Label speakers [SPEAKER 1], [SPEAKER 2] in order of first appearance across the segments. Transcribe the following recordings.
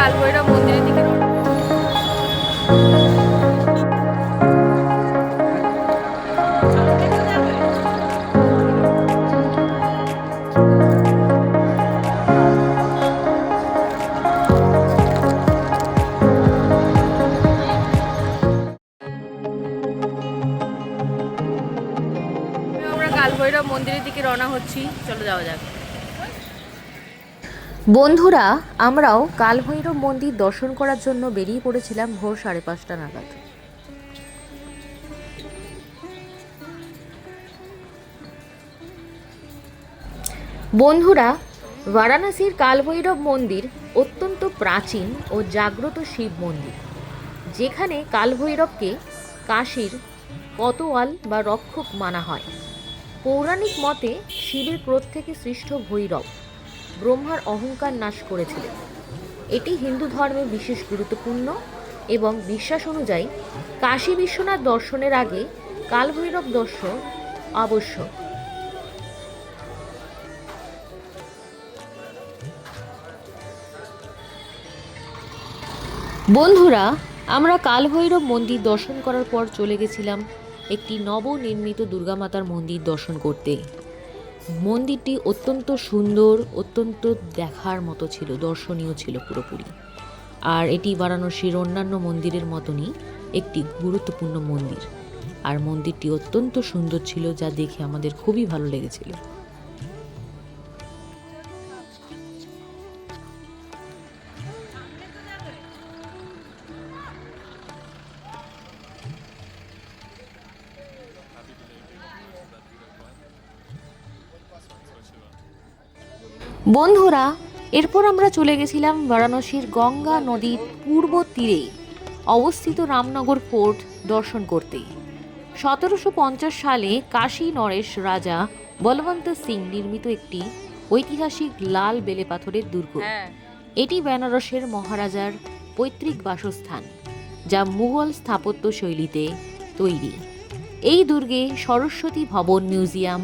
[SPEAKER 1] কালভৈরব মন্দিরের দিকে কালভৈরব মন্দিরের দিকে রওনা হচ্ছি। চলো যাওয়া যাক।
[SPEAKER 2] বন্ধুরা, আমরাও কালভৈরব মন্দির দর্শন করার জন্য বেরিয়ে পড়েছিলাম ভোর 5:30 নাগাদ। বন্ধুরা, বারাণসীর কালভৈরব মন্দির অত্যন্ত প্রাচীন ও জাগ্রত শিব মন্দির, যেখানে কালভৈরবকে কাশীর কোতোয়াল বা রক্ষক মানা হয়। পৌরাণিক মতে শিবের ক্রোধ থেকে সৃষ্ট ভৈরব ব্রহ্মার অহংকার নাশ করেছিলেন। এটি হিন্দু ধর্মে বিশেষ গুরুত্বপূর্ণ এবং বিশ্বাস অনুযায়ী কাশী বিশ্বনাথ দর্শনের আগে কালভৈরব দর্শন আবশ্যক। বন্ধুরা, আমরা কালভৈরব মন্দির দর্শন করার পর চলে গেছিলাম একটি নবনির্মিত দুর্গামাতার মন্দির দর্শন করতে। মন্দিরটি অত্যন্ত সুন্দর, অত্যন্ত দেখার মতো ছিল, দর্শনীয় ছিল পুরোপুরি। আর এটি বারাণসীর অন্যান্য মন্দিরের মতনই একটি গুরুত্বপূর্ণ মন্দির। আর মন্দিরটি অত্যন্ত সুন্দর ছিল, যা দেখে আমাদের খুবই ভালো লেগেছিল। বন্ধুরা, এরপর আমরা চলে গেছিলাম বারাণসীর গঙ্গা নদীর পূর্ব তীরে অবস্থিত রামনগর ফোর্ট দর্শন করতে। 1750 সালে কাশী নরেশ রাজা বলবন্ত সিং নির্মিত একটি ঐতিহাসিক লাল বেলে পাথরের দুর্গ। এটি বেনারসের মহারাজার পৈতৃক বাসস্থান, যা মুঘল স্থাপত্য শৈলীতে তৈরি। এই দুর্গে সরস্বতী ভবন মিউজিয়াম,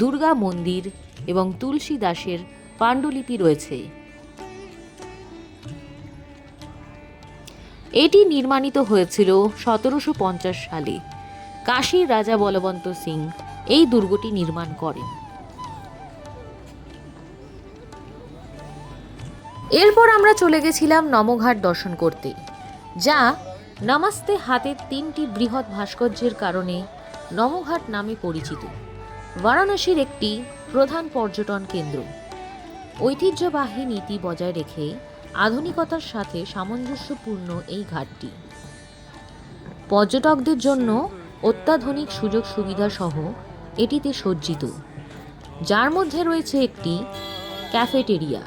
[SPEAKER 2] দুর্গা মন্দির এবং তুলসী দাসের পাণ্ডুলিপি রয়েছে। এটি নির্মাণিত হয়েছিল 1750 সালে। কাশীর রাজা বলবন্ত সিং এই দুর্গটি নির্মাণ করেন। এরপর আমরা চলে গেছিলাম নমঘাট দর্শন করতে, যা নমস্তে হাতের 3টি বৃহৎ ভাস্কর্যের কারণে নমঘাট নামে পরিচিত। বারাণসীর একটি প্রধান পর্যটন কেন্দ্র। ঐতিহ্যবাহী নীতি বজায় রেখে আধুনিকতার সাথে সামঞ্জস্যপূর্ণ এই ঘাটটি পর্যটকদের জন্য অত্যাধুনিক সুযোগ সুবিধা সহ এটিতে সজ্জিত, যার মধ্যে রয়েছে একটি ক্যাফেটেরিয়া,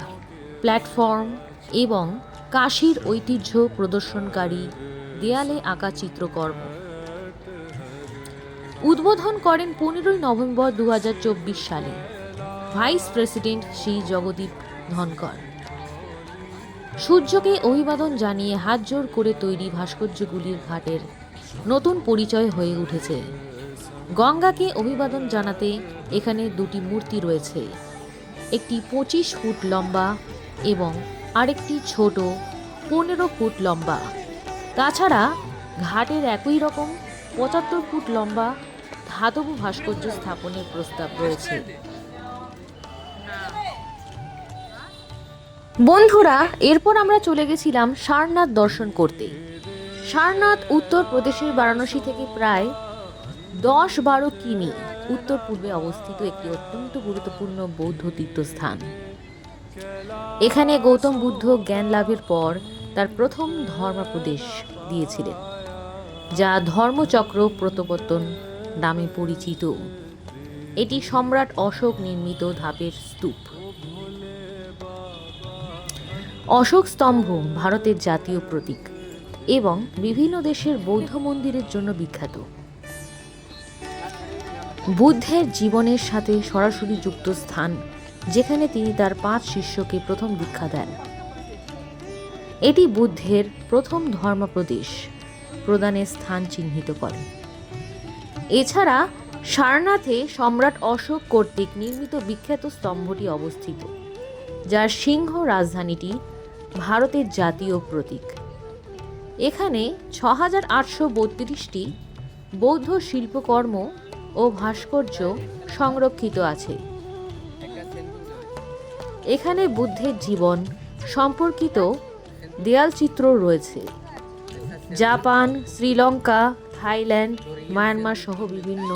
[SPEAKER 2] প্ল্যাটফর্ম এবং কাশীর ঐতিহ্য প্রদর্শনকারী দেয়ালে আঁকা চিত্রকর্ম। উদ্বোধন করেন 15 নভেম্বর 2024 সালে ভাইস প্রেসিডেন্ট শ্রী জগদীপ ধনকর। সূর্যকে অভিবাদন জানিয়ে হাত জোর করে তৈরি ভাস্কর্যগুলির ঘাটের নতুন পরিচয় হয়ে উঠেছে। গঙ্গাকে অভিবাদন জানাতে এখানে 2টি মূর্তি রয়েছে, একটি 25 ফুট লম্বা এবং আরেকটি ছোট 15 ফুট লম্বা। তাছাড়া ঘাটের একই রকম 75 ফুট লম্বা ধাতব ভাস্কর্য স্থাপনের প্রস্তাব রয়েছে। বন্ধুরা, এরপর আমরা চলে গেছিলাম সারনাথ দর্শন করতে। সারনাথ উত্তর প্রদেশের বারাণসী থেকে প্রায় 10-12 কিমি উত্তর পূর্বে অবস্থিত একটি অত্যন্ত গুরুত্বপূর্ণ বৌদ্ধ তীর্থস্থান। এখানে গৌতম বুদ্ধ জ্ঞান লাভের পর তার প্রথম ধর্মোপদেশ দিয়েছিলেন, যা ধর্মচক্র প্রত্যাবর্তন নামে পরিচিত। এটি সম্রাট অশোক নির্মিত ধাপের স্তূপ। অশোক স্তম্ভ ভারতের জাতীয় প্রতীক এবং বিভিন্ন দেশের বৌদ্ধ মন্দিরের জন্য বিখ্যাত। বুদ্ধের জীবনের সাথে সরাসরি যুক্ত স্থান, যেখানে তিনি তার 5 শিষ্যকে প্রথম দীক্ষা দেন। এটি বুদ্ধের প্রথম ধর্মোপদেশ প্রদানের স্থান চিহ্নিত করে। এছাড়া সারনাথে সম্রাট অশোক কর্তৃক নির্মিত বিখ্যাত স্তম্ভটি অবস্থিত, যার সিংহ রাজধানীটি ভারতের জাতীয় প্রতীক। এখানে 6832টি বৌদ্ধ শিল্পকর্ম ও ভাস্কর্য সংরক্ষিত আছে। এখানে বুদ্ধের জীবন সম্পর্কিত দেয়ালচিত্র রয়েছে। জাপান, শ্রীলঙ্কা, থাইল্যান্ড, মায়ানমার সহ বিভিন্ন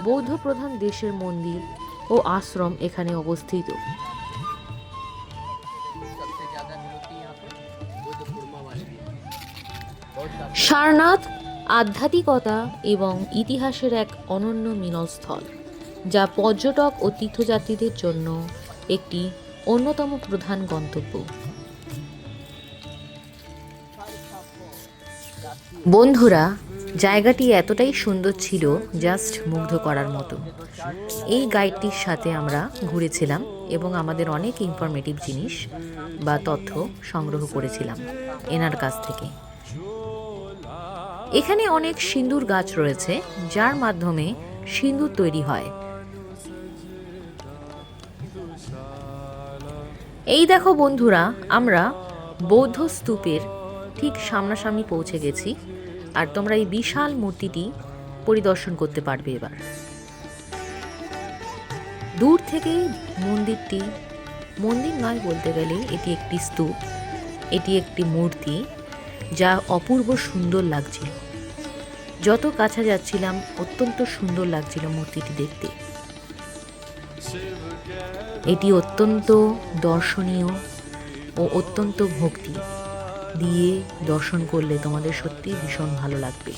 [SPEAKER 2] বৌদ্ধ প্রধান দেশের মন্দির ও আশ্রম এখানে অবস্থিত। সারনাথ আধ্যাত্মিকতা এবং ইতিহাসের এক অনন্য মিলনস্থল, যা পর্যটক ও তীর্থযাত্রীদের জন্য একটি অন্যতম প্রধান গন্তব্য। বন্ধুরা, জায়গাটি এতটাই সুন্দর ছিল, জাস্ট মুগ্ধ করার মতো। এই গাইডটির সাথে আমরা ঘুরেছিলাম এবং আমাদের অনেক ইনফরমেটিভ জিনিস বা তথ্য সংগ্রহ করেছিলাম এনার কাছ থেকে। এখানে অনেক সিঁদুর গাছ রয়েছে, যার মাধ্যমে সিঁদুর তৈরি হয়। এই দেখো বন্ধুরা, আমরা বৌদ্ধ স্তূপের ঠিক সামনাসামনি পৌঁছে গেছি, আর তোমরা এই বিশাল মূর্তিটি পরিদর্শন করতে পারবে। এবার দূর থেকে মন্দিরটি, মন্দির নয় বলতে গেলে এটি একটি স্তূপ, এটি একটি মূর্তি, যা অপূর্ব সুন্দর লাগছিল। যত কাছে যাচ্ছিলাম অত্যন্ত সুন্দর লাগছিল মূর্তিটি দেখতে। এটি অত্যন্ত দর্শনীয় ও অত্যন্ত ভক্তি দিয়ে দর্শন করলে তোমাদের সত্যি ভীষণ ভালো লাগবে।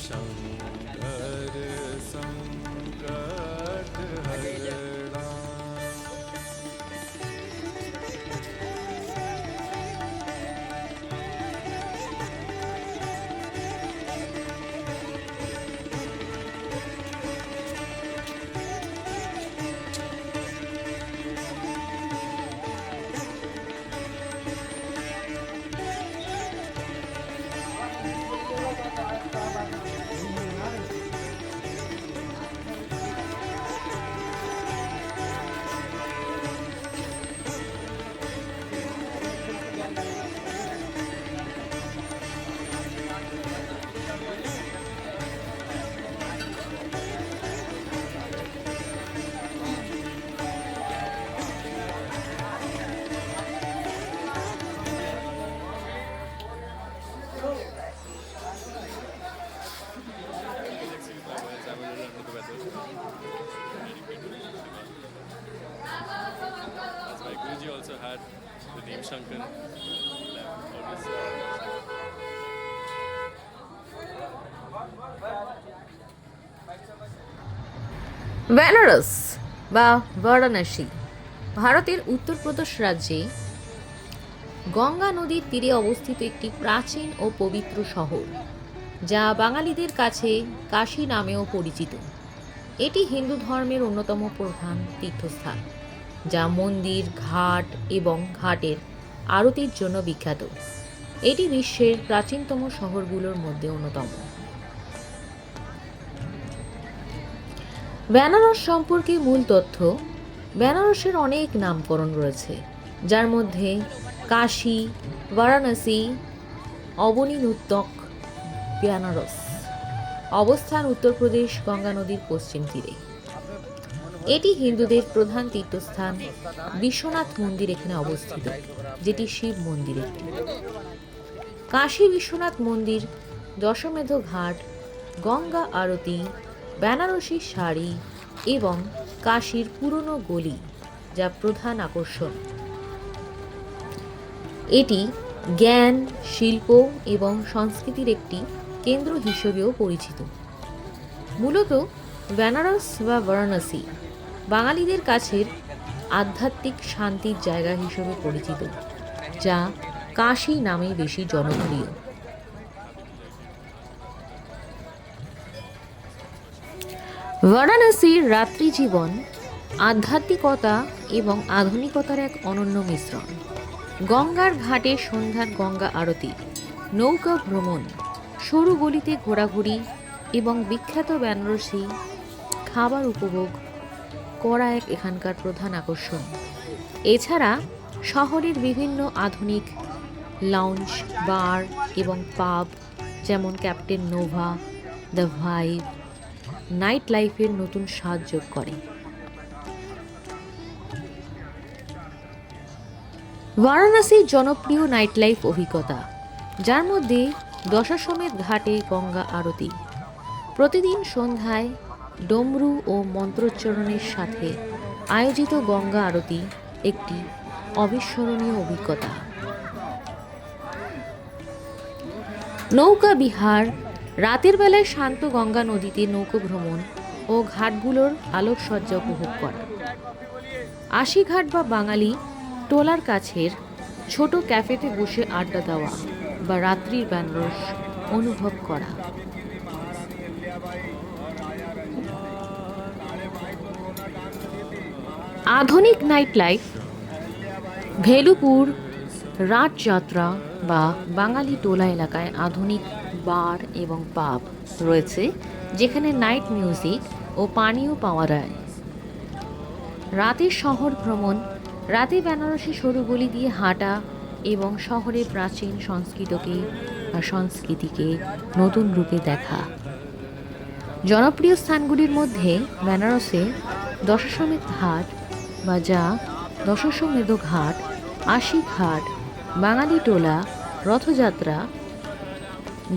[SPEAKER 3] My Guruji also had the name Shankar. Always.
[SPEAKER 2] Benaras বা বারাণসী ভারতের উত্তরপ্রদেশ রাজ্যে গঙ্গা নদীর তীরে অবস্থিত একটি প্রাচীন ও পবিত্র শহর, যা বাঙালিদের কাছে কাশী নামেও পরিচিত। এটি হিন্দু ধর্মের অন্যতম প্রধান তীর্থস্থান, যা মন্দির, ঘাট এবং ঘাটের আরতির জন্য বিখ্যাত। এটি বিশ্বের প্রাচীনতম শহরগুলোর মধ্যে অন্যতম। বেনারস সম্পর্কে মূল তথ্য: বেনারসের অনেক নামকরণ রয়েছে, যার মধ্যে কাশী, বারাণসী, অবনীনুত্তক, বেনারস। অবস্থান উত্তরপ্রদেশ, গঙ্গা নদীর পশ্চিম তীরে। এটি হিন্দুদের প্রধান তীর্থস্থান। বিশ্বনাথ মন্দির এখানে অবস্থিত, যেটি শিব মন্দির একটি। কাশী বিশ্বনাথ মন্দির, দশমেধ ঘাট, গঙ্গা আরতি, বেনারসি শাড়ি এবং কাশীর পুরনো গলি, যা প্রধান আকর্ষণ। এটি জ্ঞান, শিল্প এবং সংস্কৃতির একটি কেন্দ্র হিসেবেও পরিচিত। মূলত বেনারস বা বারাণসী বাঙালিদের কাছের আধ্যাত্মিক শান্তির জায়গা হিসেবে পরিচিত, যা কাশী নামে বেশি জনপ্রিয়। বারাণসীর রাত্রি জীবন আধ্যাত্মিকতা এবং আধুনিকতার এক অনন্য মিশ্রণ। গঙ্গার ঘাটে সন্ধ্যার গঙ্গা আরতি, নৌকা ভ্রমণ, সরু গলিতে ঘোরাঘুরি এবং বিখ্যাত বেনারসি খাবার উপভোগ করা এক এখানকার প্রধান আকর্ষণ। এছাড়া শহরের বিভিন্ন আধুনিক লাউঞ্জ, বার এবং পাব যেমন captain Nova, the vibe night লাইফের নতুন স্বাদ যোগ করে। বারাণসীর জনপ্রিয় নাইট লাইফ অভিজ্ঞতা, যার মধ্যে দশাশ্বমেধ ঘাটে গঙ্গা আরতি, প্রতিদিন সন্ধ্যায় ডমরু ও মন্ত্রোচ্চারণের সাথে আয়োজিত গঙ্গা আরতি একটি অবিস্মরণীয় অভিজ্ঞতা। নৌকা বিহার, রাতের বেলায় শান্ত গঙ্গা নদীতে নৌকো ভ্রমণ ও ঘাটগুলোর আলোকসজ্জা উপভোগ করা। আশিঘাট বা বাঙালি টোলার কাছের ছোট ক্যাফেতে বসে আড্ডা দেওয়া বা রাত্রির বেনারস অনুভব করা। আধুনিক নাইট লাইফ, ভেলুপুর রাতযাত্রা বা বাঙালি টোলা এলাকায় আধুনিক বার এবং পাব রয়েছে, যেখানে নাইট মিউজিক ও পানীয় পাওয়া যায়। রাতের শহর ভ্রমণ, রাতে বেনারসি সরু গলি দিয়ে হাঁটা এবং শহরের প্রাচীন সংস্কৃতিকে নতুন রূপে দেখা। জনপ্রিয় স্থানগুলির মধ্যে বেনারসে দশাশ্বমেধ ঘাট বা যা দশাশ্বমেধ ঘাট, আশিঘাট, বাঙালি টোলা, রথযাত্রা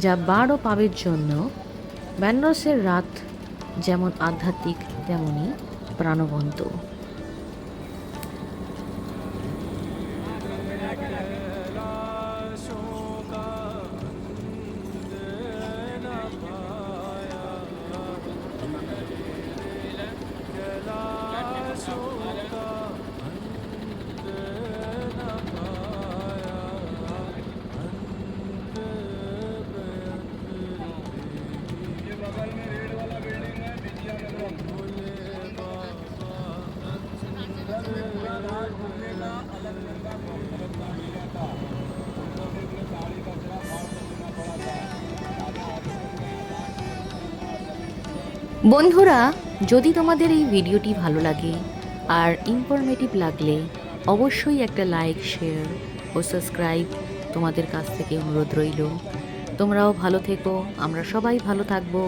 [SPEAKER 2] যা বার ও পাবের জন্য। বেনারসের রাত যেমন আধ্যাত্মিক তেমনি প্রাণবন্ত। বন্ধুরা, যদি তোমাদের এই ভিডিওটি ভালো লাগে আর ইনফরমেটিভ লাগলে অবশ্যই একটা লাইক, শেয়ার ও সাবস্ক্রাইব তোমাদের কাছ থেকে অনুরোধ রইল। তোমরাও ভালো থেকো, আমরা সবাই ভালো থাকবো,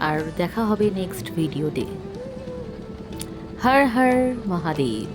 [SPEAKER 2] আর দেখা হবে নেক্সট ভিডিওতে। হর হর মহাদেব।